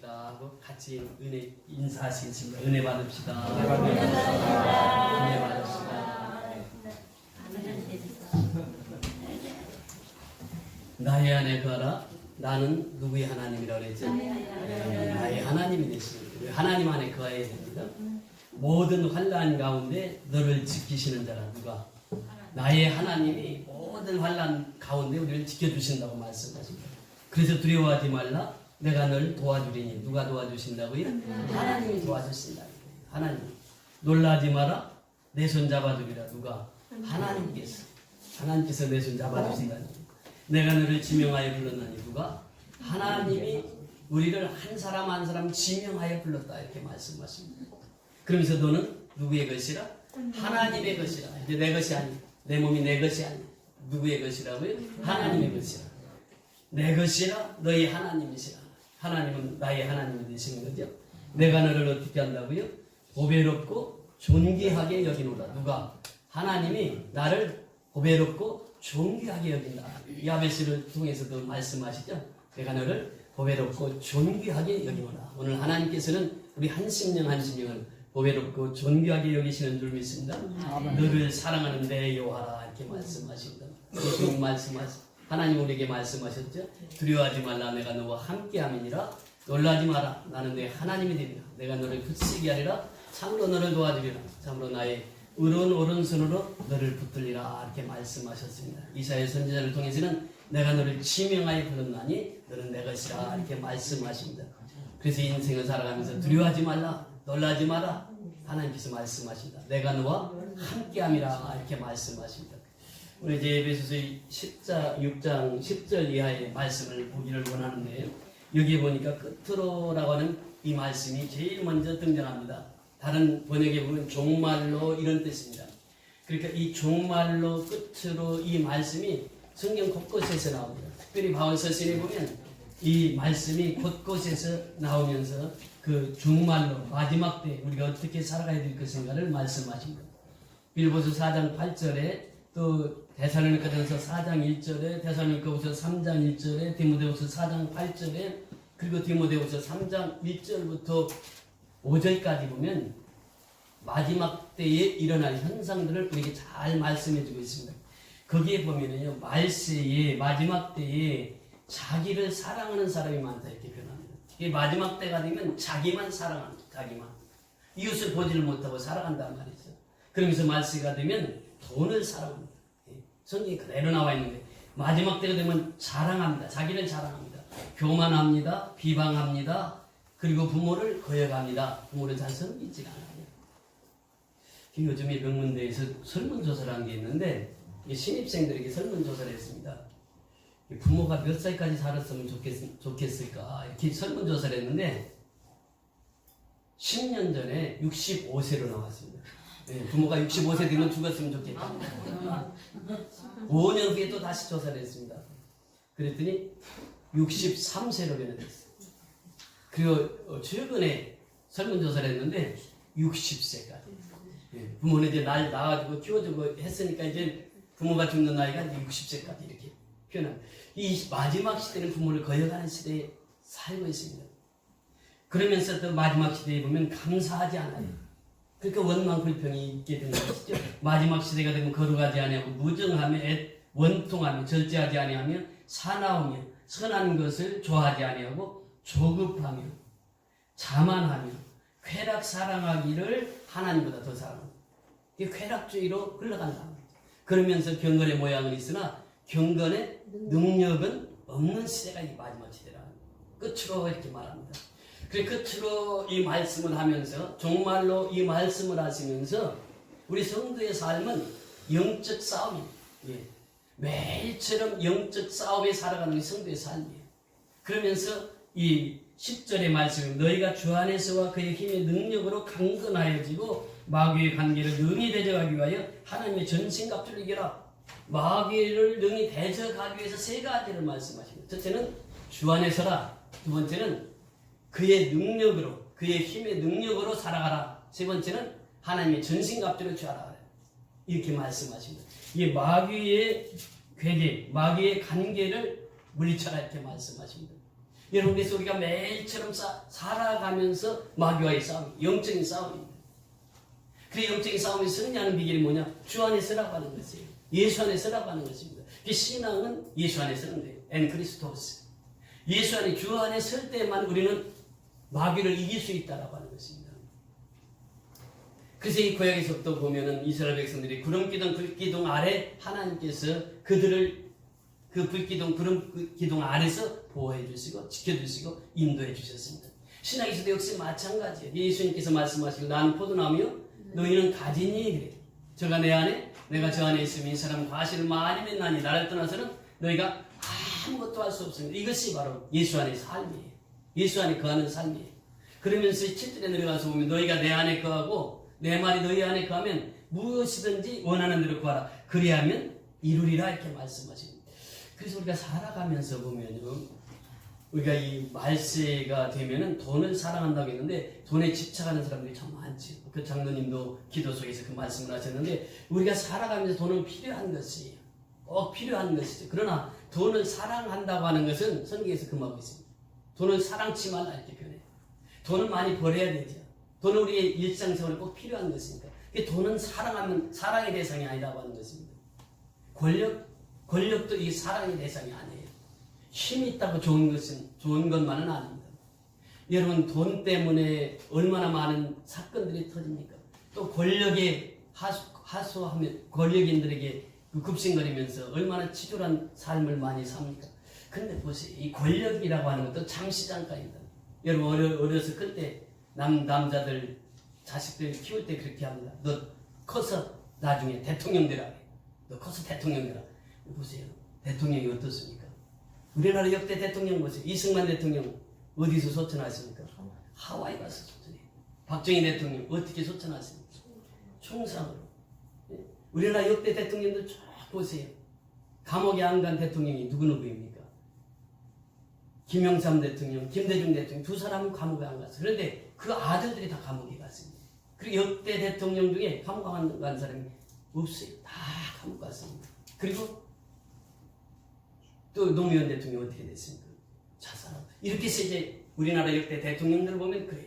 받읍시다 하고 같이 은혜 인사하시겠습니다. 은혜 받읍시다. 은혜 받읍시다. 나의 안에 거하라. 나는 누구의 하나님이라고 그랬죠? 나의 하나님이 되시는 하나님 안에 거해야 됩니다. 모든 환난 가운데 너를 지키시는 자가 누가? 나의 하나님이 모든 환난 가운데 우리를 지켜주신다고 말씀하십니다. 그래서 두려워하지 말라. 내가 널 도와주리니. 누가 도와주신다고요? 하나님이 도와주신다. 하나님. 놀라지 마라. 내 손 잡아주리라. 누가? 하나님께서. 하나님께서 내 손 잡아주신다니. 내가 너를 지명하여 불렀나니. 누가? 하나님이 우리를 한 사람 한 사람 지명하여 불렀다. 이렇게 말씀하십니다. 그러면서 너는 누구의 것이라? 하나님의 것이라. 이제 내 것이 아니. 내 몸이 내 것이 아니. 누구의 것이라고요? 하나님의 것이라. 내 것이라 너희 하나님이시라. 하나님은 나의 하나님이 되시는 거죠. 내가 너를 어떻게 한다고요? 보배롭고 존귀하게 여기노라. 누가? 하나님이 나를 보배롭고 존귀하게 여긴다. 야베스를 통해서도 말씀하시죠. 내가 너를 보배롭고 존귀하게 여기노라. 오늘 하나님께서는 우리 한심령 한심령을 보배롭고 존귀하게 여기시는 줄 믿습니다. 너를 사랑하는 내 여호와라 이렇게 말씀하십니다. 이렇게 하나님 우리에게 말씀하셨죠. 두려워하지 말라. 내가 너와 함께함이니라. 놀라지 마라. 나는 내 하나님이 되리라. 내가 너를 굳세게 하리라. 참으로 너를 도와주리라. 참으로 나의 의로운 오른손으로 너를 붙들리라. 이렇게 말씀하셨습니다. 이사야 선지자를 통해서는 내가 너를 지명하여 불렀나니 너는 내 것이라. 이렇게 말씀하십니다. 그래서 인생을 살아가면서 두려워하지 말라. 놀라지 마라. 하나님께서 말씀하십니다. 내가 너와 함께함이라. 이렇게 말씀하십니다. 우리 이제 에베소서 6장 10절 이하의 말씀을 보기를 원하는데요. 여기 보니까 끝으로라고 하는 이 말씀이 제일 먼저 등장합니다. 다른 번역에 보면 종말로 이런 뜻입니다. 그러니까 이 종말로 끝으로 이 말씀이 성경 곳곳에서 나옵니다. 특별히 바울 서신에 보면 이 말씀이 곳곳에서 나오면서 그 종말로 마지막 때 우리가 어떻게 살아가야 될 것인가를 말씀하십니다. 빌보서 4장 8절에 또 데살로니가전서 4장 1절에 데살로니가후서 3장 1절에 디모데후서 4장 8절에 그리고 디모데후서 3장 1절부터 5절까지 보면 마지막 때에 일어날 현상들을 우리에게 잘 말씀해 주고 있습니다. 거기에 보면은요, 말세에 마지막 때에 자기를 사랑하는 사람이 많다 이렇게 표현합니다. 이게 마지막 때가 되면 자기만 사랑합니다. 자기만. 이웃을 보지를 못하고 살아간단 말이죠. 그러면서 말세가 되면 돈을 사랑합니다. 성경이 그대로 나와 있는데 마지막 때가 되면 자랑합니다. 자기를 자랑합니다. 교만합니다. 비방합니다. 그리고 부모를 거역합니다. 부모를 잘 섬기지 않아요. 요즘에 명문대에서 설문조사를 한 게 있는데 신입생들에게 설문조사를 했습니다. 부모가 몇 살까지 살았으면 좋겠을까 이렇게 설문조사를 했는데 10년 전에 65세로 나왔습니다. 네, 부모가 65세 되면 죽었으면 좋겠다. 5년 후에 또 다시 조사를 했습니다. 그랬더니 63세로 변했어요. 그리고 최근에 설문조사를 했는데 60세까지. 네, 부모는 이제 날 낳아주고 키워주고 했으니까 이제 부모가 죽는 나이가 이제 60세까지 이렇게 표현합니다. 이 마지막 시대는 부모를 거역하는 시대에 살고 있습니다. 그러면서 또 마지막 시대에 보면 감사하지 않아요. 그러니까 원망 불평이 있게 되는 것이죠. 마지막 시대가 되면 거룩하지 아니하고 무정하며 원통하며 절제하지 아니하며 사나우며 선한 것을 좋아하지 아니하고 조급하며 자만하며 쾌락 사랑하기를 하나님보다 더 사랑합니다. 이게 쾌락주의로 흘러간다. 그러면서 경건의 모양은 있으나 경건의 능력은 없는 시대가 이 마지막 시대라. 끝으로 이렇게 말합니다. 그래 끝으로 이 말씀을 하면서 정말로 이 말씀을 하시면서 우리 성도의 삶은 영적 싸움입니다. 예. 매일처럼 영적 싸움에 살아가는 게 성도의 삶이에요. 그러면서 이 10절의 말씀 너희가 주 안에서와 그의 힘의 능력으로 강건하여지고 마귀의 관계를 능히 대적하기 위하여 하나님의 전신갑주를 이겨라. 마귀를 능히 대적하기 위해서 세 가지를 말씀하십니다. 첫째는 주 안에서라. 두 번째는 그의 능력으로, 그의 힘의 능력으로 살아가라. 세 번째는 하나님의 전신갑주를 취하라. 이렇게 말씀하십니다. 이 마귀의 괴계, 마귀의 관계를 물리쳐라 이렇게 말씀하십니다. 여러분, 그래서 우리가 매일처럼 살아가면서 마귀와의 싸움, 영적인 싸움입니다. 그 영적인 싸움에 승리하는 비결이 뭐냐? 주 안에 서라고 하는 것이에요. 예수 안에 서라고 하는 것입니다. 그 신앙은 예수 안에 서는 거예요. 엔 그리스토스. 예수 안에, 주 안에 설 때만 우리는 마귀를 이길 수 있다라고 하는 것입니다. 그래서 이 구약에서부터 보면은 이스라엘 백성들이 구름기둥, 불기둥 아래 하나님께서 그들을 그 불기둥, 구름기둥 아래서 보호해 주시고 지켜주시고 인도해 주셨습니다. 신학에서도 역시 마찬가지예요. 예수님께서 말씀하시고 나는 포도나무요 너희는 가지니 그래. 저가 내 안에 내가 저 안에 있으면 이 사람은 과실을 많이 맺나니 나를 떠나서는 너희가 아무것도 할 수 없습니다. 이것이 바로 예수 안의 삶이에요. 예수 안에 거하는 삶이에요. 그러면서 7절에 내려가서 보면 너희가 내 안에 거하고 내 말이 너희 안에 거하면 무엇이든지 원하는 대로 구하라. 그리하면 이루리라 이렇게 말씀하십니다. 그래서 우리가 살아가면서 보면요, 우리가 이 말세가 되면은 돈을 사랑한다고 했는데 돈에 집착하는 사람들이 참 많지. 그 장로님도 기도 속에서 그 말씀을 하셨는데 우리가 살아가면서 돈은 필요한 것이에요. 꼭 필요한 것이죠. 그러나 돈을 사랑한다고 하는 것은 성경에서 금하고 있습니다. 돈을 사랑치 말라 이렇게 표현해요. 돈을 많이 벌어야 되죠. 돈은 우리의 일상생활에 꼭 필요한 것이니까. 돈은 사랑하면 사랑의 대상이 아니라고 하는 것입니다. 권력도 이 사랑의 대상이 아니에요. 힘이 있다고 좋은 것만은 아닙니다. 여러분, 돈 때문에 얼마나 많은 사건들이 터집니까? 또 권력에 하소하면 권력인들에게 급신거리면서 얼마나 치졸한 삶을 많이 삽니까? 근데 보세요. 이 권력이라고 하는 것도 잠시 잠깐입니다. 여러분, 어렸을 그때 남자들 자식들 키울 때 그렇게 합니다. 너 커서 나중에 대통령 되라. 너 커서 대통령 되라. 보세요. 대통령이 어떻습니까? 우리나라 역대 대통령 보세요. 이승만 대통령 어디서 소천하십니까? 하와이 가서 소천해요. 박정희 대통령 어떻게 소천하십니까? 총상으로. 우리나라 역대 대통령들 쭉 보세요. 감옥에 안 간 대통령이 누구입니까? 김영삼 대통령, 김대중 대통령 두 사람은 감옥에 안 갔어요. 그런데 그 아들들이 다 감옥에 갔습니다. 그리고 역대 대통령 중에 감옥 안 간 사람이 없어요. 다 감옥 갔습니다. 그리고 또 노무현 대통령 어떻게 됐습니까? 자살하고. 이렇게 해서 이제 우리나라 역대 대통령들을 보면 그래요.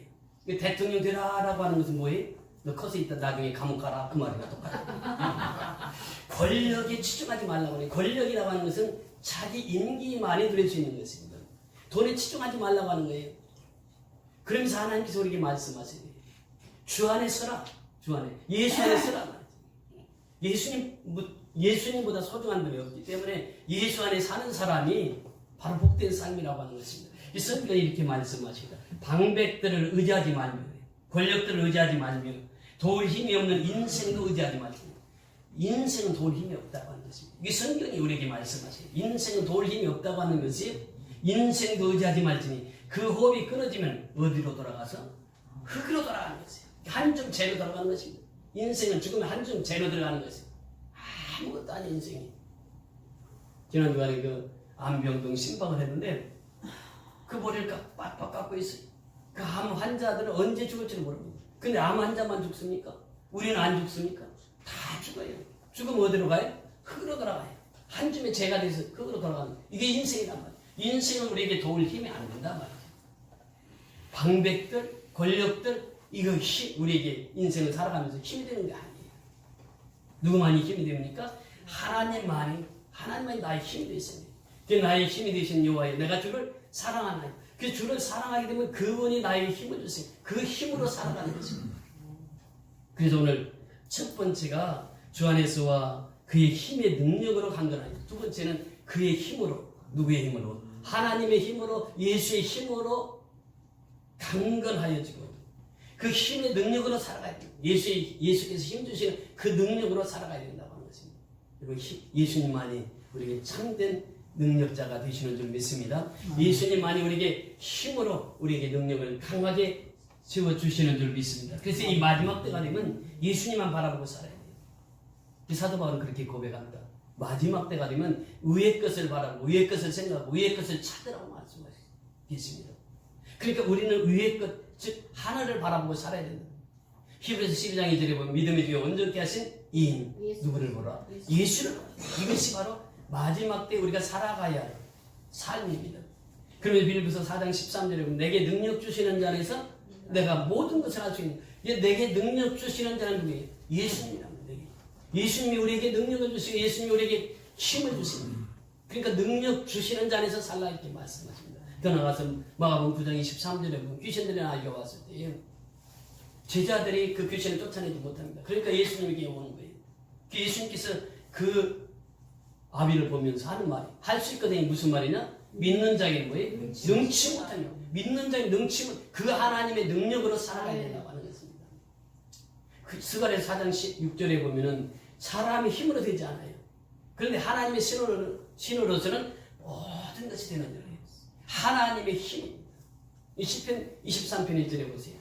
대통령 되라라고 하는 것은 뭐예요? 너 커서 있다 나중에 감옥 가라 그 말이랑 똑같아. 권력에 치중하지 말라고 해요. 권력이라고 하는 것은 자기 임기만이 누릴 수 있는 것입니다. 돈에 치중하지 말라고 하는 거예요. 그러면서 하나님께서 우리에게 말씀하세요. 주 안에 서라. 주 안에. 예수 안에 서라. 예수님보다 소중한 분이 없기 때문에 예수 안에 사는 사람이 바로 복된 삶이라고 하는 것입니다. 이 성경이 이렇게 말씀하십니다. 방백들을 의지하지 말며 권력들을 의지하지 말며 도울 힘이 없는 인생도 의지하지 말며 인생은 도울 힘이 없다고 하는 것입니다. 이 성경이 우리에게 말씀하세요. 인생은 도울 힘이 없다고 하는 것이 인생도 의지하지 말지니 그 호흡이 끊어지면 어디로 돌아가서 흙으로 돌아가는 것이에요. 한줌 재로 돌아가는 것입니다. 인생은 죽으면 한줌 재로 들어가는 것입니다. 아무것도 아닌 인생이. 지난 주간에 그 암병동 심방을 했는데 그 머리를 빡빡 깎고 있어요. 그 암 환자들은 언제 죽을지는 모릅니다. 근데 암 환자만 죽습니까? 우리는 안 죽습니까? 다 죽어요. 죽으면 어디로 가요? 흙으로 돌아가요. 한 줌의 재가 돼서 흙으로 돌아가는 이게 인생이란 말이에요. 인생은 우리에게 도울 힘이 안 된단 말이에요. 방백들, 권력들 이거 우리에게 인생을 살아가면서 힘이 되는 게 아니에요. 누구만이 힘이 됩니까? 하나님만이 나의 힘이 되십니다. 그 나의 힘이 되신 여호와여 내가 주를 사랑하나요. 그 주를 사랑하게 되면 그분이 나에게 힘을 주세요. 그 힘으로 살아가는 것입니다. 그래서 오늘 첫 번째가 주 안에서와 그의 힘의 능력으로 강건하여. 두 번째는 그의 힘으로. 누구의 힘으로? 하나님의 힘으로, 예수의 힘으로 강건하여지고 그 힘의 능력으로 살아가야 돼요. 예수께서 힘 주시는 그 능력으로 살아가야 된다고 하는 것입니다. 그리고 예수님만이 우리에게 참된 능력자가 되시는 줄 믿습니다. 예수님만이 우리에게 힘으로 우리에게 능력을 강하게 세워주시는 줄 믿습니다. 그래서 이 마지막 때가 되면 예수님만 바라보고 살아야 돼요. 사도 바울은 그렇게 고백합니다. 마지막 때가 되면 위의 것을 바라보고 위의 것을 생각하고 위의 것을 찾으라고 말씀하셨습니다. 그러니까 우리는 위의 것, 즉 하늘을 바라보고 살아야 된다. 히브리서 12장 2절에 보면 믿음의 주에 온전케 하신 이인 누구를 보라? 예수를 보라. 이것이 바로 마지막 때 우리가 살아가야 할 삶입니다. 그러면 빌립보서 4장 13절에 보면 내게 능력 주시는 자 안에서 내가 모든 것을 할 수 있는. 내게 능력 주시는 자는 누구예요? 예수님이랍니다. 예수님이 우리에게 능력을 주시고 예수님이 우리에게 힘을 주십니다. 그러니까 능력 주시는 자 안에서 살라 이렇게 말씀하십니다. 더 나가서 마가복음 9장 23절에 보면 귀신들이 나에게 왔을 때 제자들이 그 귀신을 쫓아내지 못합니다. 그러니까 예수님에게 오는 거예요. 예수님께서 그 아비를 보면서 하는 말이 할 수 있거든요. 무슨 말이냐? 믿는 자에게 뭐예요? 능치 못하며 믿는 자에게 능치 못 그 하나님의 능력으로 살아가야 된다고 하는 것입니다. 그 스가랴서 4장 6절에 보면은 사람의 힘으로 되지 않아요. 그런데 하나님의 신으로서는 모든 것이 되는 거예요. 하나님의 힘입니다. 이 시편 23편 1절에 보세요.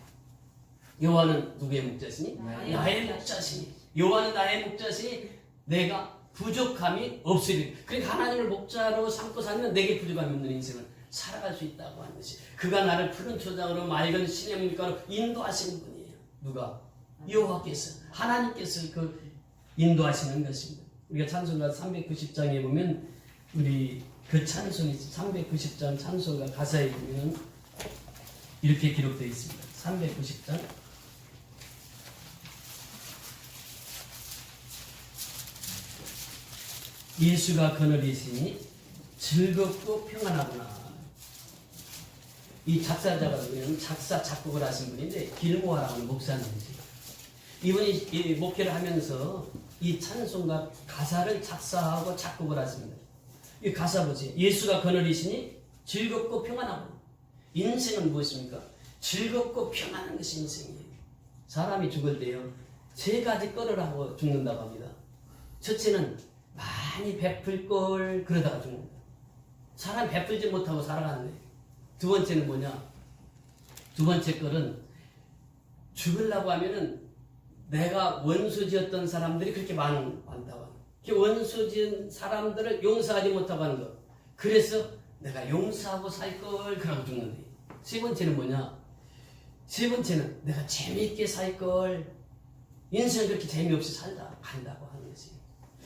여호와는 누구의 목자시니? 나의 목자시니. 여호와는 나의 목자시니 내가 부족함이 없으리. 그러니까 하나님을 목자로 삼고 살면 내게 부족함이 없는 인생을 살아갈 수 있다고 하는 것이. 그가 나를 푸른 초장으로 맑은 시냇 물가로 인도하시는 분이에요. 누가? 여호와께서, 하나님께서 그 인도하시는 것입니다. 우리가 찬송가 390장에 보면 우리 그 찬송이 390장 찬송가 가사에 보면 이렇게 기록되어 있습니다. 390장 예수가 그늘이시니 즐겁고 평안하구나. 이 작사자가 누구냐면 작사 작곡을 하신 분인데 길모아라는 목사님이세요. 이분이 이 목회를 하면서 이 찬송가 가사를 작사하고 작곡을 하십니다. 이 가사 보세요. 예수가 그늘이시니 즐겁고 평안하구나. 인생은 무엇입니까? 즐겁고 평안한 것이 인생이에요. 사람이 죽을 때요 3가지 거를 하고 죽는다고 합니다. 첫째는 많이 베풀 걸 그러다가 죽는다. 사람 베풀지 못하고 살아가는 거예요. 두 번째는 뭐냐? 두 번째 거는 죽으려고 하면은 내가 원수지었던 사람들이 그렇게 많다고. 원수 지은 사람들을 용서하지 못하고 하는 것. 그래서 내가 용서하고 살 걸 그러고 죽는데. 세 번째는 뭐냐? 세 번째는 내가 재미있게 살 걸. 인생 그렇게 재미없이 살다 간다고 하는 것이.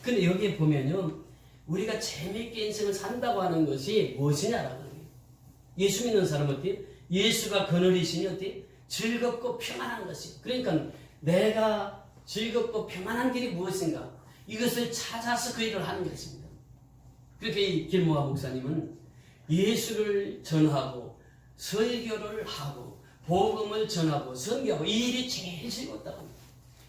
근데 여기에 보면요, 우리가 재미있게 인생을 산다고 하는 것이 무엇이냐라고 하는 거예요. 예수 믿는 사람은 어때요? 예수가 그늘이시니 어때요? 즐겁고 평안한 것이. 그러니까 내가 즐겁고 평안한 길이 무엇인가? 이것을 찾아서 그 일을 하는 것입니다. 그렇게 이 길모아 목사님은 예수를 전하고 설교를 하고 복음을 전하고 선교하고 이 일이 제일 즐겁다고 합니다.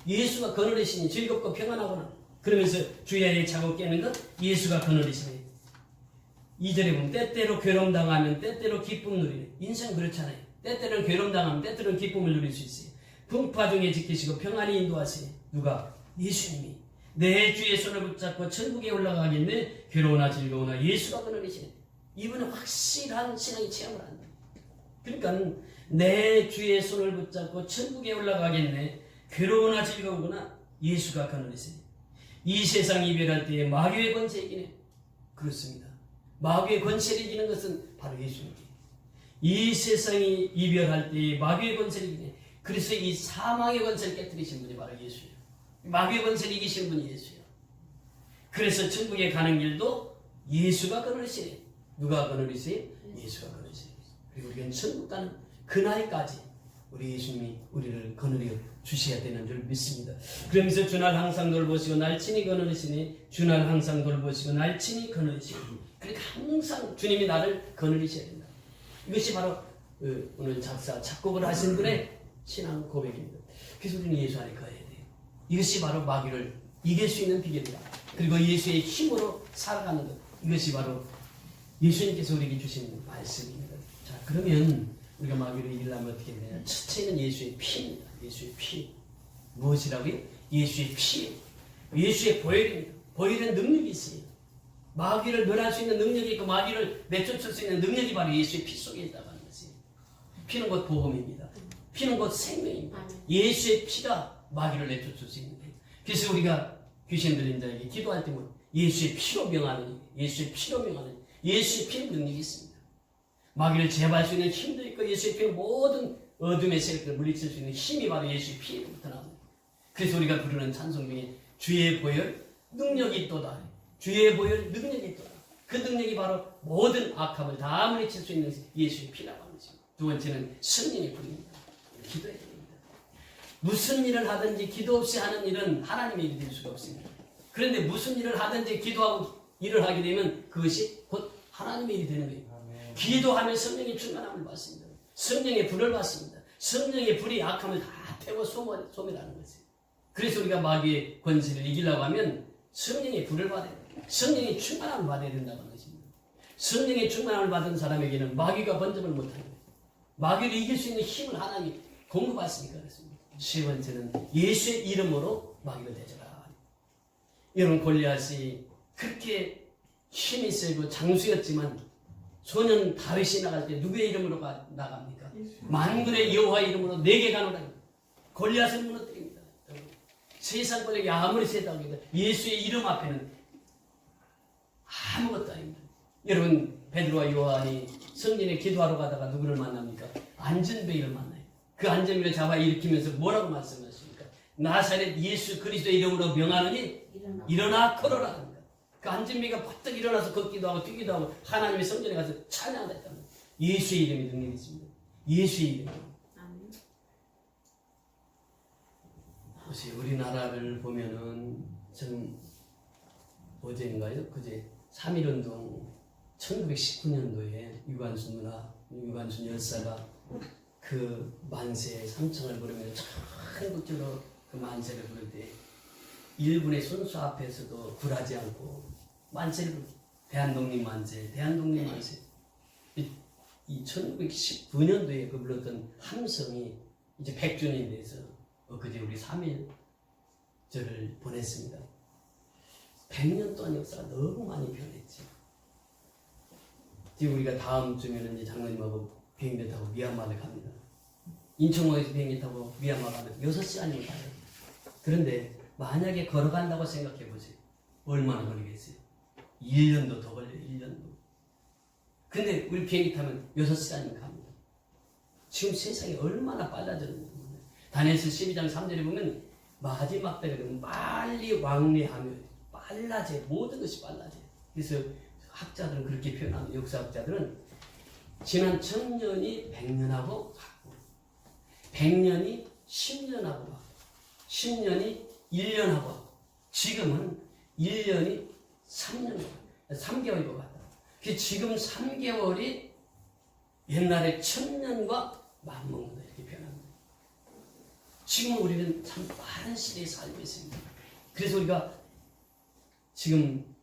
예수가 그늘이시니 즐겁고 평안하구나. 그러면서 주야에 자고 깨는 것 예수가 그늘이시니. 2절에 보면 때때로 괴로움당하면 때때로 기쁨 누리네. 인생 그렇잖아요. 때때로는 괴로움당하면 때때로는 기쁨을 누릴 수 있어요. 풍파 중에 지키시고 평안히 인도하시네. 누가? 예수님이. 내 주의 손을 붙잡고 천국에 올라가겠네. 괴로우나 즐거우나 예수가 그늘이시네. 이분은 확실한 신앙의 체험을 한다. 그러니까 내 주의 손을 붙잡고 천국에 올라가겠네. 괴로우나 즐거우나 예수가 그늘이시네. 이 세상 이별할 때에 마귀의 권세에 이기네. 그렇습니다. 마귀의 권세를 이기는 것은 바로 예수님이에요. 이 세상이 이별할 때에 마귀의 권세를 이기네. 그래서 이 사망의 권세를 깨뜨리신 분이 바로 예수예요. 마귀의 권세를 이기신 분이 예수예요. 그래서 천국에 가는 길도 예수가 그늘이시네. 누가 그늘이세요? 예수가 그늘이세요. 그리고 우리는 천국 가는 그날까지 우리 예수님이 우리를 거느려 주셔야 되는 줄 믿습니다. 그러면서 주날 항상 돌보시고 날 친히 거느리시니 주날 항상 돌보시고 날 친히 거느리시니. 그러니까 항상 주님이 나를 거느리셔야 된다. 이것이 바로 오늘 작사 작곡을 하신 분의 신앙 고백입니다. 그래서 우리는 예수 안에 거해야 돼요. 이것이 바로 마귀를 이길 수 있는 비결이다. 그리고 예수의 힘으로 살아가는 것. 이것이 바로 예수님께서 우리에게 주신 말씀입니다. 자, 그러면 우리가 마귀를 이기려면 어떻게 되냐? 첫째는 예수의 피입니다. 예수의 피. 무엇이라고요? 예수의 피. 예수의 보혈입니다. 보혈은 능력이 있어요. 마귀를 멸할 수 있는 능력이 있고 마귀를 내쫓을 수 있는 능력이 바로 예수의 피 속에 있다고 하는 것이에요. 피는 곧 보험입니다. 피는 곧 생명입니다. 예수의 피가 마귀를 내쫓을 수 있는 거예요. 그래서 우리가 귀신 들린 자에게 기도할 때면 예수의 피로 명하는, 예수의 피로 명하는, 예수의 피는 능력이 있습니다. 마귀를 제압할 수 있는 힘도 있고 예수의 피는 모든 어둠의 세력들을 물리칠 수 있는 힘이 바로 예수의 피로부터 나옵니다. 그래서 우리가 부르는 찬송 중에 주의 보혈 능력이 있도다. 주의 보혈 능력이 있도다. 그 능력이 바로 모든 악함을 다 물리칠 수 있는 예수의 피라고 하는 것입니다. 두 번째는 성령의 불입니다. 기도해야 됩니다. 무슨 일을 하든지 기도 없이 하는 일은 하나님의 일이 될 수가 없습니다. 그런데 무슨 일을 하든지 기도하고 일을 하게 되면 그것이 곧 하나님의 일이 되는 거예요. 기도하면 성령의 충만함을 받습니다. 성령의 불을 받습니다. 성령의 불이 악함을 다 태워 소멸하는 것이에요. 그래서 우리가 마귀의 권세를 이기려고 하면 성령의 불을 받아야 돼요. 성령의 충만함을 받아야 된다고 하는 것입니다. 성령의 충만함을 받은 사람에게는 마귀가 번점을 못하는 거예요. 마귀를 이길 수 있는 힘을 하나님이 공급받습니까? 그렇습니다. 세 번째는 예수의 이름으로 마귀를 대적하라. 여러분, 골리앗이 그렇게 힘이 세고 장수였지만 소년 다윗이 나갈 때 누구의 이름으로 나갑니까? 만군의 여호와의 이름으로 내게 가노라. 골리앗을 무너뜨립니다. 세상 권력이 아무리 세다고 해도 예수의 이름 앞에는 아무것도 아닙니다. 여러분, 베드로와 요한이 성전에 기도하러 가다가 누구를 만납니까? 안전뱅이를 만나요. 그 안전뱅이를 잡아 일으키면서 뭐라고 말씀하십니까? 나사렛 예수 그리스도의 이름으로 명하노니 일어나 걸어라 합니다. 그 안전뱅이가 퍼뜩 일어나서 걷기도 하고 뛰기도 하고 하나님의 성전에 가서 찬양하다 했답니다. 예수의 이름이 능력이 있습니다. 예수의 이름. 우리나라를 보면은 좀 어제인가요? 그제 3.1운동 1919년도에 유관순 누나, 유관순 열사가 그 만세 삼청을 부르면서 큰 곡절로 그 만세를 부를 때 일본의 손수 앞에서도 굴하지 않고 만세를 부르고 대한독립 만세, 대한독립 만세. 이 1919년도에 그 불렀던 함성이 이제 100주년이 돼서 그제 우리 3.1절을 보냈습니다. 100년 동안 역사가 너무 많이 변했지. 지금 우리가 다음 주면은 이제 장로님하고 비행기 타고 미얀마를 갑니다. 인천공항에서 비행기 타고 미얀마 가면 6시간이면 가요. 그런데 만약에 걸어간다고 생각해 보세요. 얼마나 걸리겠어요? 1년도 더 걸려요. 1년도. 근데 우리 비행기 타면 6시간이면 갑니다. 지금 세상이 얼마나 빨라졌는지. 다니엘서 12장 3절에 보면 마지막 때가 되면 빨리 왕래하며 빨라져. 모든 것이 빨라져. 그래서 학자들은 그렇게 표현합니다. 역사학자들은 지난 1000년이 100년하고 같고 100년이 10년하고 같고 10년이 1년하고 같고 지금은 1년이 3개월인 것 같다. 지금 3개월이 옛날에 1000년과 맞먹는다. 이렇게 표현합니다. 지금 우리는 참 빠른 시대에 살고 있습니다. 그래서 우리가 지금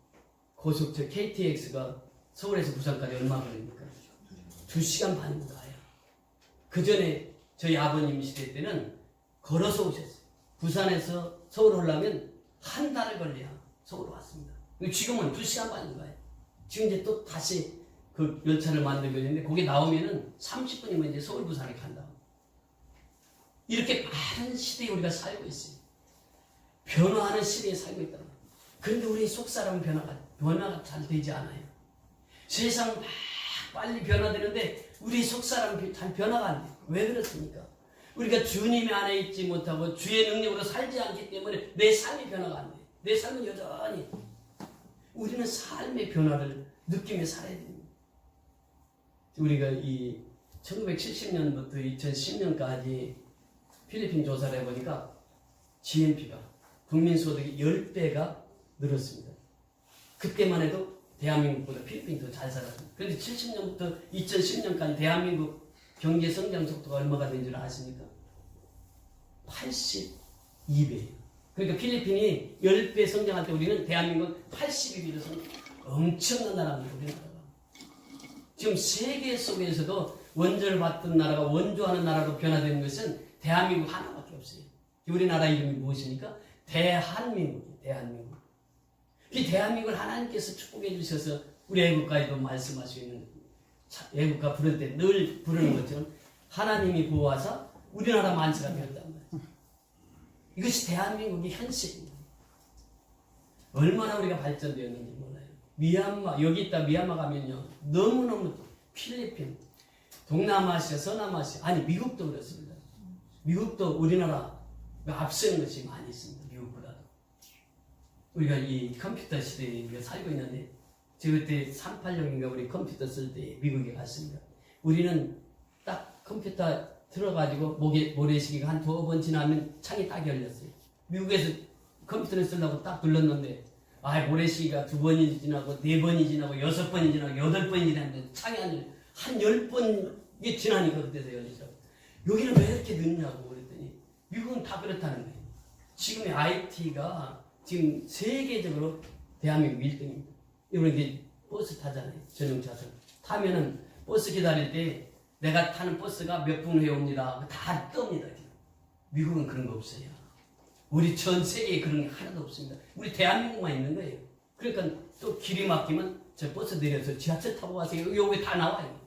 고속철 KTX가 서울에서 부산까지 얼마 걸립니까? 2시간 반이면 가요. 그 전에 저희 아버님 시대 때는 걸어서 오셨어요. 부산에서 서울 오려면 한 달을 걸려야 서울 왔습니다. 지금은 2시간 반인 거예요. 지금 이제 또 다시 그 열차를 만들고 있는데 거기 나오면은 30분이면 이제 서울 부산에 간다. 이렇게 많은 시대에 우리가 살고 있어요. 변화하는 시대에 살고 있다. 그런데 우리 속사람은 변화가 잘 되지 않아요. 세상 막 빨리 변화되는데 우리 속사람은 잘 변화가 안 돼요. 왜 그렇습니까? 우리가 주님의 안에 있지 못하고 주의 능력으로 살지 않기 때문에 내 삶이 변화가 안 돼요. 내 삶은 여전히 우리는 삶의 변화를 느끼며 살아야 됩니다. 우리가 이 1970년부터 2010년까지 필리핀 조사를 해보니까 GNP가 국민소득이 10배가 늘었습니다. 그때만 해도 대한민국보다 필리핀이 더 잘 살았습니다. 그런데 70년부터 2010년까지 대한민국 경제 성장 속도가 얼마가 된 줄 아십니까? 82배예요. 그러니까 필리핀이 10배 성장할 때 우리는 대한민국은 82배로 엄청난 나라입니다. 우리나라가. 지금 세계 속에서도 원조를 받던 나라가 원조하는 나라로 변화되는 것은 대한민국 하나밖에 없어요. 우리나라 이름이 무엇입니까? 대한민국이에요. 대한민국. 이 대한민국을 하나님께서 축복해 주셔서 우리 애국가에도 말씀하시고 있는 애국가 부를 때 늘 부르는 것처럼 하나님이 보호하사 우리나라 만세가 되었단 말이에요. 이것이 대한민국의 현실입니다. 얼마나 우리가 발전되었는지 몰라요. 미얀마, 여기 있다 미얀마 가면요. 너무너무 필리핀, 동남아시아, 서남아시아, 아니 미국도 그렇습니다. 미국도 우리나라가 앞서는 것이 많이 있습니다. 미국보다도. 우리가 이 컴퓨터 시대에 우리가 살고 있는데 저 그때 386인가 우리 컴퓨터 쓸 때 미국에 갔습니다. 우리는 딱 컴퓨터 들어가지고 모래시계가 한 2번 지나면 창이 딱 열렸어요. 미국에서 컴퓨터를 쓰려고 딱 눌렀는데 모래시계가 2번이 지나고 4번이 지나고 6번이 지나고 8번이 지났는데 창이 한 10번 지나니까 그때서 열리죠. 여기는 왜 이렇게 늦냐고 그랬더니 미국은 다 그렇다는 거예요. 지금의 IT가 지금 세계적으로 대한민국 1등입니다. 이번에 버스 타잖아요. 전용차선 타면은 버스 기다릴 때 내가 타는 버스가 몇 분 후에 옵니다. 다 뜹니다. 미국은 그런 거 없어요. 우리 전 세계에 그런 게 하나도 없습니다. 우리 대한민국만 있는 거예요. 그러니까 또 길이 막히면 저 버스 내려서 지하철 타고 가세요. 여기 다 나와요.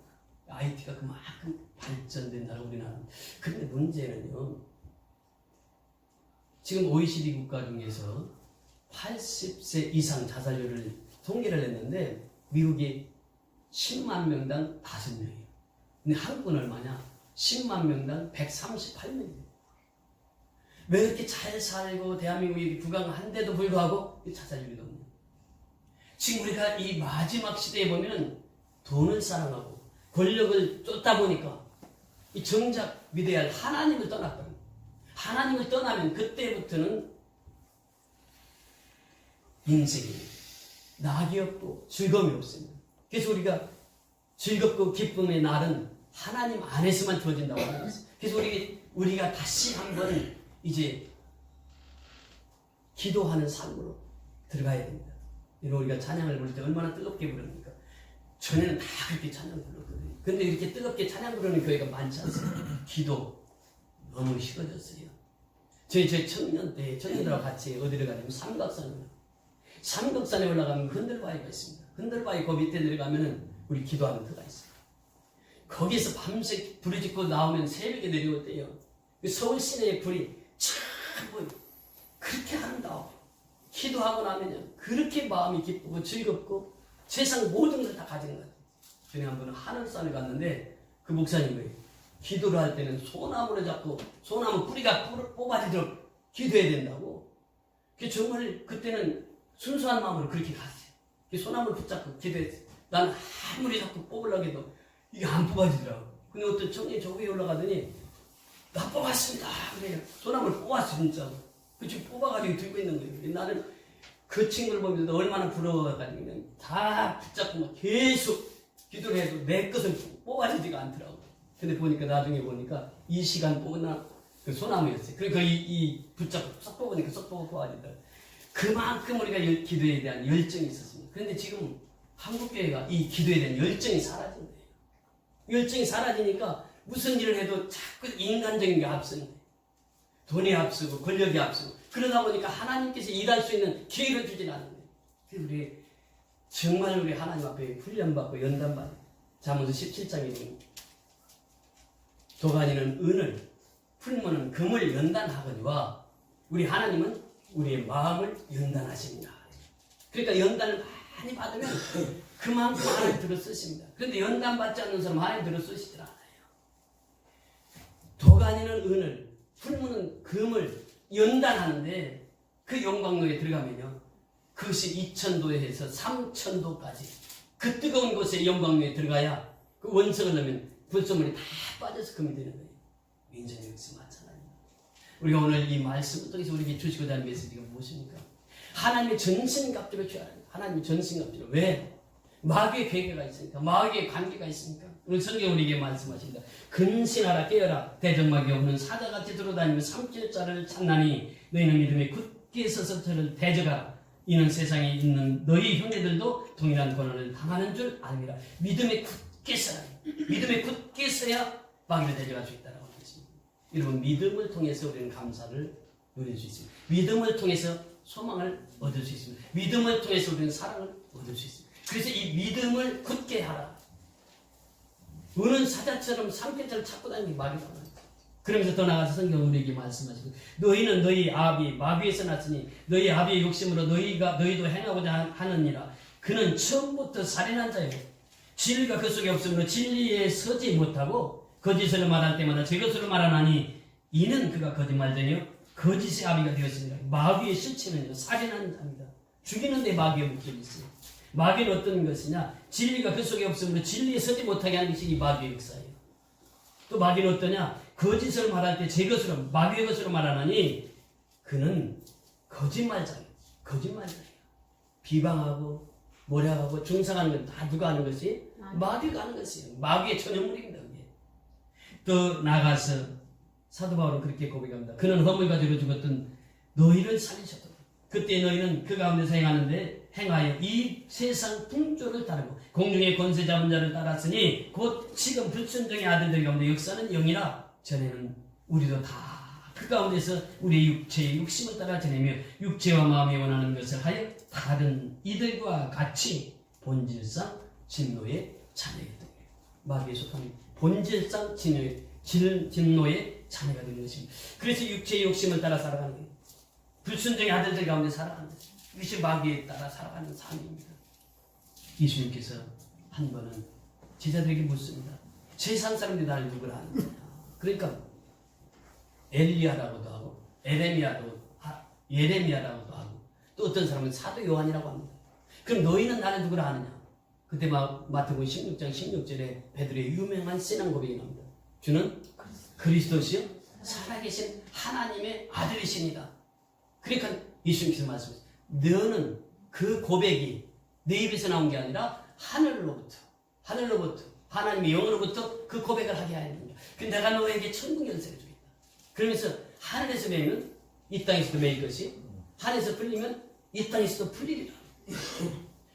IT가 그만큼 발전된 나라 우리나라. 근데 문제는요. 지금 OECD 국가 중에서 80세 이상 자살률을 통계를 했는데 미국이 10만 명당 5명이에요. 근데 한국은 얼마냐? 10만 명당 138명이에요. 왜 이렇게 잘 살고 대한민국이 부강한데도 불구하고 자살률이 높냐? 지금 우리가 이 마지막 시대에 보면 돈을 사랑하고 권력을 쫓다 보니까 이 정작 믿어야 할 하나님을 떠났거든요. 하나님을 떠나면 그때부터는 인생이 낙이 없고 즐거움이 없습니다. 그래서 우리가 즐겁고 기쁨의 날은 하나님 안에서만 주어진다고 하는 것입니다. 그래서 우리가 다시 한번 이제 기도하는 삶으로 들어가야 됩니다. 우리가 찬양을 부를 때 얼마나 뜨겁게 부릅니까? 전에는 다 그렇게 찬양 불렀거든요. 근데 이렇게 뜨겁게 찬양 부르는 교회가 많지 않습니까? 기도 너무 식어졌어요. 저희 청년 때 청년들하고 같이 어디를 가냐면 삼각산에 올라가면 흔들바위가 있습니다. 흔들바위 그 밑에 내려가면은 우리 기도하는 터가 있어요. 거기서 밤새 불이 짓고 나오면 새벽에 내려올 때요. 서울 시내의 불이 참 보여. 그렇게 아름다워. 기도하고 나면요. 그렇게 마음이 기쁘고 즐겁고 세상 모든 걸 다 가진 것 같아요. 전에 한 번은 하늘산에 갔는데 그 목사님 거예요. 기도를 할 때는 소나무를 잡고 소나무 뿌리가 뽑아지도록 기도해야 된다고. 정말 그때는 순수한 마음으로 그렇게 갔어요. 소나무를 붙잡고 기도했어요. 난 아무리 자꾸 뽑으려고 해도 이게 안 뽑아지더라고. 근데 어떤 청년이 저 위에 올라가더니 나 뽑았습니다. 그래요. 소나무를 뽑았어 진짜. 지금 뽑아가지고 들고 있는 거예요. 나는 그 친구를 보면서 얼마나 부러워가지고 그냥 다 붙잡고 막 계속 기도를 해도 내 것은 뽑아지지가 않더라고. 근데 나중에 보니까 이 시간 뽑은 그 소나무였어요. 그리고 이 붙잡고 쏙 뽑으니까 쏙 뽑아지더라고. 그만큼 우리가 기도에 대한 열정이 있었습니다. 그런데 지금 한국교회가 이 기도에 대한 열정이 사라진 거예요. 열정이 사라지니까 무슨 일을 해도 자꾸 인간적인 게 앞서는 거예요. 돈이 앞서고 권력이 앞서고 그러다 보니까 하나님께서 일할 수 있는 기회를 주지 않는 거예요. 그래서 정말 우리 하나님 앞에 훈련받고 연단받아요. 잠언서 17장에 보면 도가니는 은을 풀무는 금을 연단하거니와 우리 하나님은 우리의 마음을 연단하십니다. 그러니까 연단을 많이 받으면 그만큼 하나님 들어 쓰십니다. 그런데 연단 받지 않는 사람 하나님 들어 쓰시질 않아요. 도가니는 은을 풀무는 금을 연단하는데 그 영광로에 들어가면요. 그것이 2000도에서 3000도까지 그 뜨거운 곳에 영광로에 들어가야 그 원석을 넣으면 불소물이 다 빠져서 금이 되는 거예요. 인생의 역시 마찬가지입니다. 우리가 오늘 이 말씀을 통해서 우리에게 주시고자 하는 메시지가 무엇입니까? 하나님의 전신갑주를 줘야 합니다. 하나님의 전신갑주를. 왜? 마귀의 괴계가 있으니까. 마귀의 관계가 있으니까. 오늘 성경 우리에게 말씀하십니다. 근신하라 깨어라 대적마귀 없는 사자같이 들어다니며 삼킬 자를 찾나니 너희는 믿음에 굳게 서서 저를 대적하라. 이는 세상에 있는 너희 형제들도 동일한 고난을 당하는 줄 아니라 믿음에 굳게 서라. 믿음에 굳게 서야 마귀를 대적할 수 있다고 하겠습니다. 여러분 믿음을 통해서 우리는 감사를 누릴 수 있습니다. 믿음을 통해서 소망을 얻을 수 있습니다. 믿음을 통해서 우리는 사랑을 얻을 수 있습니다. 그래서 이 믿음을 굳게 하라. 우는 사자처럼 삼킬자를 찾고 다니는 게 마귀다. 그러면서 더 나아가서 성경 우리에게 말씀하시고 너희는 너희 아비 마귀에서 났으니 너희 아비의 욕심으로 너희도 행하고자 하느니라. 그는 처음부터 살인한 자예요. 진리가 그 속에 없으므로 진리에 서지 못하고 거짓을 말할 때마다 제 것으로 말하나니 이는 그가 거짓말쟁이요 거짓의 아비가 되었습니다. 마귀의 실체는요 살인하는 자입니다. 죽이는 데 마귀의 목적이 있어요. 마귀는 어떤 것이냐? 진리가 그 속에 없으므로 진리에 서지 못하게 하는 것이 이 마귀의 역사예요. 또 마귀는 어떠냐? 거짓을 말할 때 제 것으로, 마귀의 것으로 말하느니 그는 거짓말자예요. 거짓말자예요. 비방하고 모략하고 중상하는 건 다 누가 하는 것이? 마귀가 하는 것이에요. 마귀의 전형물입니다. 그게. 또 나가서 사도 바울은 그렇게 고백합니다. 그는 허물 가지고 죽었던 너희를 살리셨다. 그때 너희는 그 가운데서 행하여 이 세상 풍조를 따르고 공중의 권세 잡은 자를 따랐으니 곧 지금 불순종의 아들들 가운데 역사는 영이라 전에는 우리도 다 그 가운데서 우리의 육체의 욕심을 따라 지내며 육체와 마음이 원하는 것을 하여 다른 이들과 같이 본질상 진노의 자녀가 되는 거예요. 마귀의 속한 본질상 진노의 자녀가 되는 것입니다. 그래서 육체의 욕심을 따라 살아가는 거예요. 불순종의 아들들 가운데 살아가는 거예요. 이것이 마귀에 따라 살아가는 삶입니다. 예수님께서 한 번은 제자들에게 묻습니다. 세상 사람들이 나를 누구라 하느냐. 그러니까 엘리야라고도 하고 예레미야라고도 하고 또 어떤 사람은 사도 요한이라고 합니다. 그럼 너희는 나를 누구라 하느냐. 그때 마태복음 16장 16절에 베드로의 유명한 신앙 고백이 나옵니다. 주는 그리스도시요 살아계신 하나님의 아들이십니다. 그러니까 예수님께서 말씀하셨어요. 너는 그 고백이 내 입에서 나온 게 아니라 하늘로부터 하나님의 영으로부터 그 고백을 하게 하야 된다. 내가 너에게 천국 열쇠를 주겠다. 그러면서 하늘에서 매이면 이 땅에서도 매일 것이 하늘에서 풀리면 이 땅에서도 풀리리라.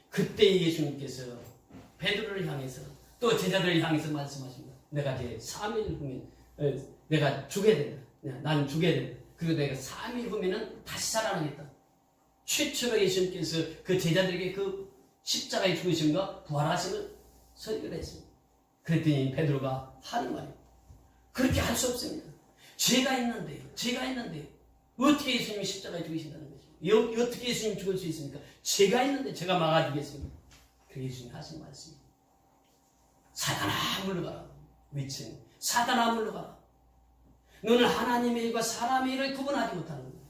그때 예수님께서 베드로를 향해서 또 제자들을 향해서 말씀하십니다. 내가 이제 3일 후면 내가 죽게 된다. 나는 죽게 된다. 그리고 내가 3일 후면은 다시 살아나겠다. 최초로 예수님께서 그 제자들에게 그 십자가의 죽으심과 부활하심을 설교를 했습니다. 그랬더니 베드로가 하는 말이에요. 그렇게 할 수 없습니다. 죄가 있는데요. 어떻게 예수님이 십자가에 죽으신다는 거죠? 어떻게 예수님이 죽을 수 있습니까? 죄가 있는데 제가 막아주겠습니까? 그 예수님이 하신 말씀입니다. 사단아 물러가라. 위층 사단아 물러가라. 너는 하나님의 일과 사람의 일을 구분하지 못하는 거야.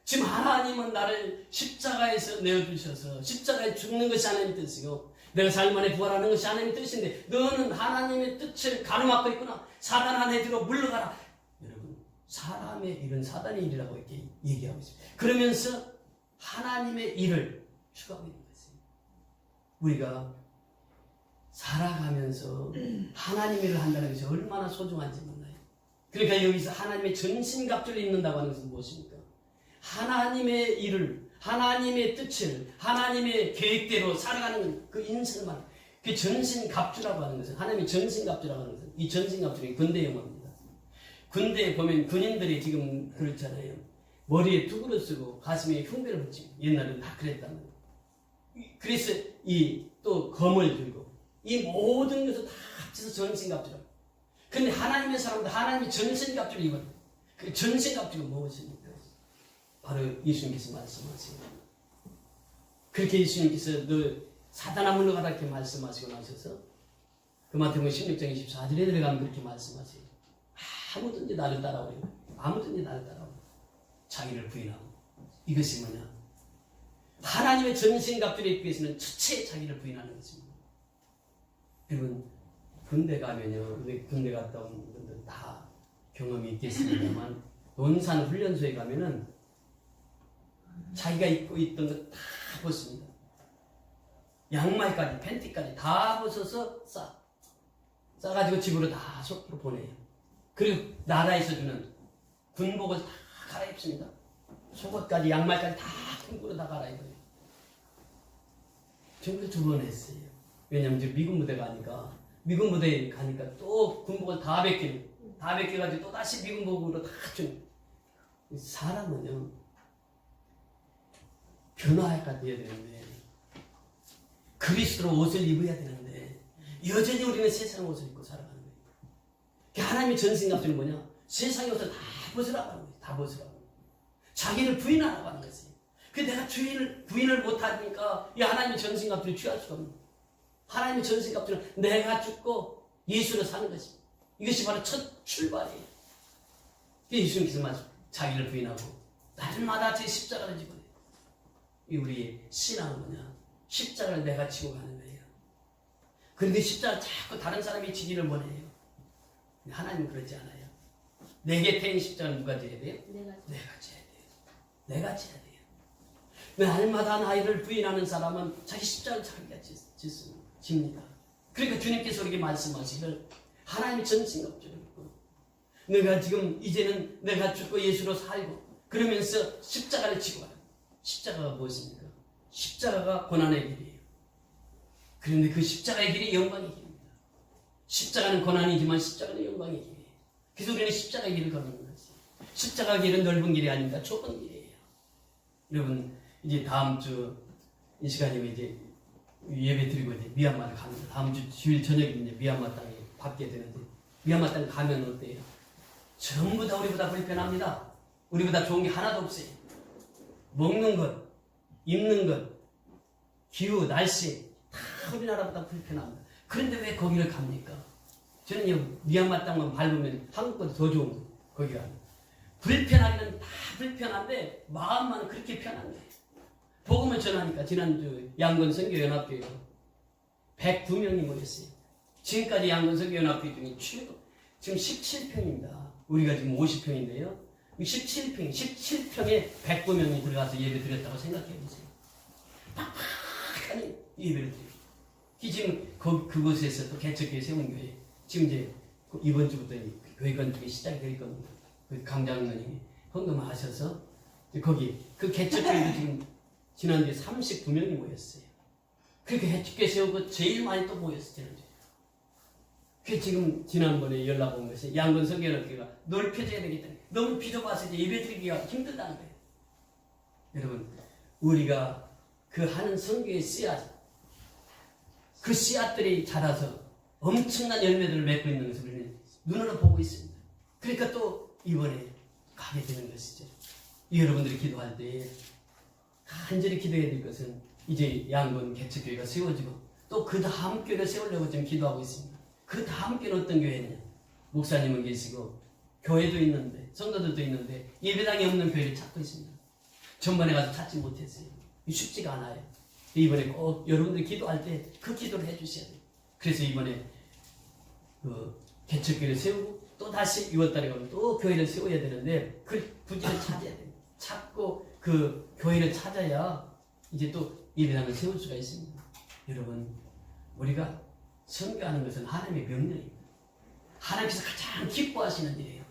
지금 하나님은 나를 십자가에서 내어주셔서 십자가에 죽는 것이 하나님의 뜻이고 내가 삶 안에 부활하는 것이 하나님의 뜻인데 너는 하나님의 뜻을 가로막고 있구나. 사단 안에 들어 물러가라. 여러분 사람의 일은 사단의 일이라고 이렇게 얘기하고 있습니다. 그러면서 하나님의 일을 추구하고 있는 것입니다. 우리가 살아가면서 하나님의 일을 한다는 것이 얼마나 소중한지 몰라요. 그러니까 여기서 하나님의 전신갑주를 입는다고 하는 것은 무엇입니까? 하나님의 일을, 하나님의 뜻을, 하나님의 계획대로 살아가는 그 인생만, 그 전신갑주라고 하는 것은, 하나님의 전신갑주라고 하는 것은, 이 전신갑주는 근대 용어입니다. 군대에 보면 군인들이 지금 그렇잖아요. 머리에 투구를 쓰고 가슴에 흉배를 붙이고, 옛날에는 다 그랬다는 거예요. 그래서 또 검을 들고, 이 모든 것을 다 합쳐서 전신갑주라고. 근데 하나님의 사람들, 하나님이 전신갑주를 입어요. 그 전신갑주가 무엇입니까? 바로 예수님께서 말씀하십니다. 그렇게 예수님께서 너 사단아 물러가라 이렇게 말씀하시고 나셔서 그 마태복음 16장 24절에 들어가면 그렇게 말씀하세요. 아무든지 나를 따라오래요. 아무든지 나를 따라오래요. 자기를 부인하고. 이것이 뭐냐? 하나님의 전신갑주를 입기 위해서는 첫째 자기를 부인하는 것입니다. 여러분 군대 가면요. 군대 갔다 온 분들 다 경험이 있겠습니다만 논산 훈련소에 가면은 자기가 입고 있던 거 다 벗습니다. 양말까지 팬티까지 다 벗어서 싸가지고 집으로 다 속으로 보내요. 그리고 나라에서 주는 군복을 다 갈아입습니다. 속옷까지 양말까지 다 군복으로 다 갈아입어요. 정말 2번 했어요. 왜냐면 이제 미군 부대 가니까 미군 부대에 가니까 또 군복을 다 벗겨가지고 또 다시 미군복으로 다 준. 사람은요 변화가 되어야 되는데 그리스도로 옷을 입어야 되는데 여전히 우리는 세상 옷을 입고 살아가는 거예요. 하나님의 전신갑주는 뭐냐? 세상의 옷을 다 벗으라고 하는 거예요. 다 벗으라고. 자기를 부인하라고 하는 것이에요. 내가 부인을 못하니까 이 하나님의 전신갑주를 취할 수가 없는 거예요. 하나님의 전신갑주는 내가 죽고 예수로 사는 것입니다. 이것이 바로 첫 출발이에요. 예수님께서 말씀 자기를 부인하고 날마다 제 십자가를 지고 우리의 신앙은 뭐냐? 십자가를 내가 지고 가는 거예요. 그런데 십자가를 자꾸 다른 사람이 지기를 원해요. 하나님은 그러지 않아요. 내 곁에 있는 십자가는 누가 져야 돼요? 내가 져야 돼요. 내가 져야 돼요. 날마다 나이를 부인하는 사람은 자기 십자가를 자기가 집니다. 그러니까 주님께서 우리에게 말씀하시길 하나님이 전신갑주를 입고 내가 지금 이제는 내가 죽고 예수로 살고 그러면서 십자가를 지고 가요. 십자가가 무엇입니까? 십자가가 고난의 길이에요. 그런데 그 십자가의 길이 영광의 길입니다. 십자가는 고난이지만 십자가는 영광의 길이에요. 그래서 우리는 십자가의 길을 걷는 거예요. 십자가 길은 넓은 길이 아닙니다. 좁은 길이에요. 여러분 이제 다음 주 이 시간이면 이제 예배 드리고 이제 미얀마를 갑니다. 다음 주 주일 저녁에 이제 미얀마 땅에 받게 되는데 미얀마 땅에 가면 어때요? 전부 다 우리보다 불편합니다. 우리보다 좋은 게 하나도 없어요. 먹는 것, 입는 것, 기후, 날씨 다 우리나라보다 불편합니다. 그런데 왜 거기를 갑니까? 저는요 미얀마 땅만 밟으면 한국보다 더 좋은 거 거기가 불편하기는 다 불편한데 마음만 그렇게 편한 거예요. 복음을 전하니까 지난주 양건 선교연합교회가 109명이 모였어요. 지금까지 양건 선교연합교회 중에 최고 지금 17평입니다. 우리가 지금 50평인데요. 17평에 109명이 들어가서 예배 드렸다고 생각해 보세요. 빡빡하니 예배를 드려요. 지금 그곳에서 또 개척교회 세운 교회 지금 이제 이번 주부터 교회 건축이 시작이 될 겁니다. 그 강장로님이 헌금을 하셔서 거기 그 개척교회도 지금 지난주에 39명이 모였어요. 그렇게 개척교회 세우고 제일 많이 또 모였어요. 지난주에. 그 지금 지난번에 연락 온 것이 양건 성경학교가 넓혀져야 되겠다. 너무 비좁아서 이제 예배드리기가 힘들다는 거예요. 여러분 우리가 그 하는 성교의 씨앗 그 씨앗들이 자라서 엄청난 열매들을 맺고 있는 것을 우리는 눈으로 보고 있습니다. 그러니까 또 이번에 가게 되는 것이죠. 여러분들이 기도할 때 간절히 기도해야 될 것은 이제 양건 개척교회가 세워지고 또 그 다음 교회를 세우려고 지금 기도하고 있습니다. 그 다음 교회는 어떤 교회냐? 목사님은 계시고 교회도 있는데 성도들도 있는데 예배당이 없는 교회를 찾고 있습니다. 전번에 가서 찾지 못했어요. 쉽지가 않아요. 이번에 꼭 여러분들이 기도할 때 그 기도를 해주셔야 돼요. 그래서 이번에 그 개척교회를 세우고 또 다시 6월달에 가면 또 교회를 세워야 되는데 그 부지를 찾아야 돼요. 찾고 그 교회를 찾아야 이제 또 예배당을 세울 수가 있습니다. 여러분 우리가 선교하는 것은 하나님의 명령입니다. 하나님께서 가장 기뻐하시는 일이에요.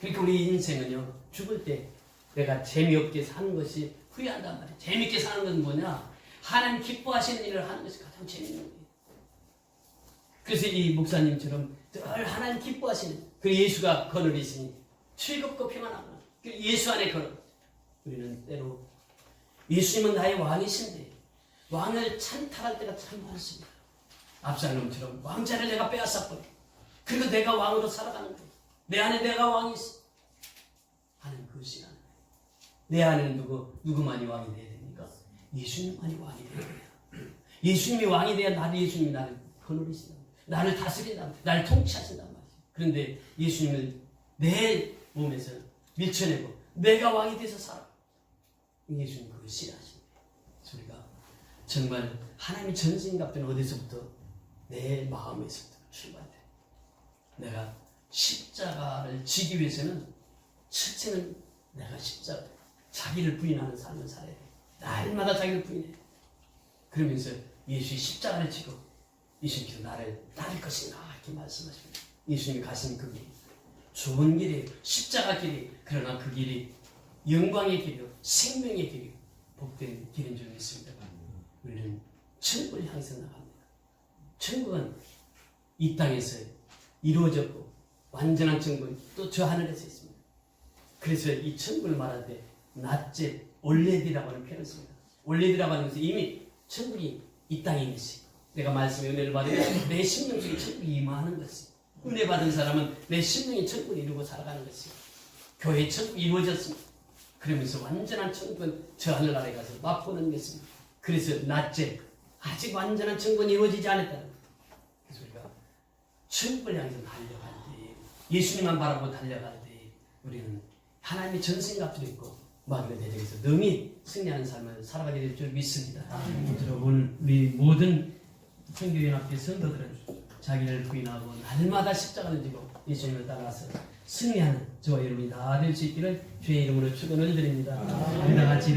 그러니까 우리 인생은요 죽을 때 내가 재미없게 사는 것이 후회한단 말이에요. 재미있게 사는 것은 뭐냐? 하나님 기뻐하시는 일을 하는 것이 가장 재미있는 거예요. 그래서 이 목사님처럼 늘 하나님 기뻐하시는 그 예수가 거느리시니 즐겁고 평안하구나. 예수 안에 걸어. 우리는 때로 예수님은 나의 왕이신데 왕을 찬탈할 때가 참 많습니다. 압살롬처럼 왕자를 내가 빼앗아버려. 그리고 내가 왕으로 살아가는 거예요. 내 안에 내가 왕이 있어. 하나님 그것이 아니에요. 내 안에는 누구만이 왕이 돼야 됩니까? 예수님만이 왕이 돼야 돼요. 예수님이 왕이 돼야 예수님이 나를 거느리신다. 나를 다스린다. 나를 통치하신단 말이에요. 그런데 예수님을 내 몸에서 밀쳐내고 내가 왕이 돼서 살아. 예수님 그걸 싫어하십니다. 우리가 정말 하나님의 전신갑주는 어디서부터? 내 마음에서부터 출발돼. 내가 십자가를 지기 위해서는 첫째는 내가 십자가 자기를 부인하는 삶을 살아야 돼. 날마다 자기를 부인해. 그러면서 예수의 십자가를 지고 예수님께서 나를 따를 것이나 이렇게 말씀하십니다. 예수님이 가신 그 길, 좋은 길이에요. 십자가 길이. 그러나 그 길이 영광의 길이요, 생명의 길이요, 복된 길인 줄 믿습니다. 우리는 천국을 향해서 나갑니다. 천국은 이 땅에서 이루어졌고 완전한 천국은 또 저 하늘에서 있습니다. 그래서 이 천국을 말할 때 낫제 올레디라고 하는 표현을 씁니다. 올레디라고 하는 것은 이미 천국이 이 땅에 있는 것이 내가 말씀의 은혜를 받으면 내 심령 속에 천국이 임하는 것이 은혜 받은 사람은 내 심령이 천국을 이루고 살아가는 것이 교회 천국이 이루어졌습니다. 그러면서 완전한 천국은 저 하늘나라에 가서 맛보는 것입니다. 그래서 낫제 아직 완전한 천국은 이루어지지 않았다는 거예요. 그래서 우리가 천국을 향해서 달려갈 때 예수님만 바라보고 달려갈 때 우리는 하나님의 전생갑주도 있고 마귀의 대적에서 능히 승리하는 삶을 살아가게 될 줄 믿습니다. 그러므로 오늘 우리 모든 청교연합회 성도들은 자기를 부인하고 날마다 십자가를 지고 예수님을 따라서 승리하는 저와 여러분이 다 될 수 있기를 주의 이름으로 축원을 드립니다. 우리 다 같이